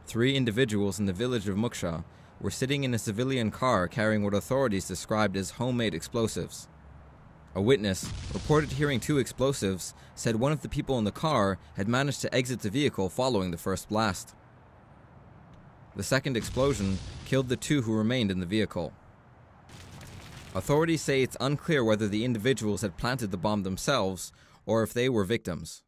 3 individuals in the village of Mughsha were sitting in a civilian car carrying what authorities described as homemade explosives. A witness, reported hearing 2 explosives, said one of the people in the car had managed to exit the vehicle following the first blast. The second explosion killed the 2 who remained in the vehicle. Authorities say it's unclear whether the individuals had planted the bomb themselves or if they were victims.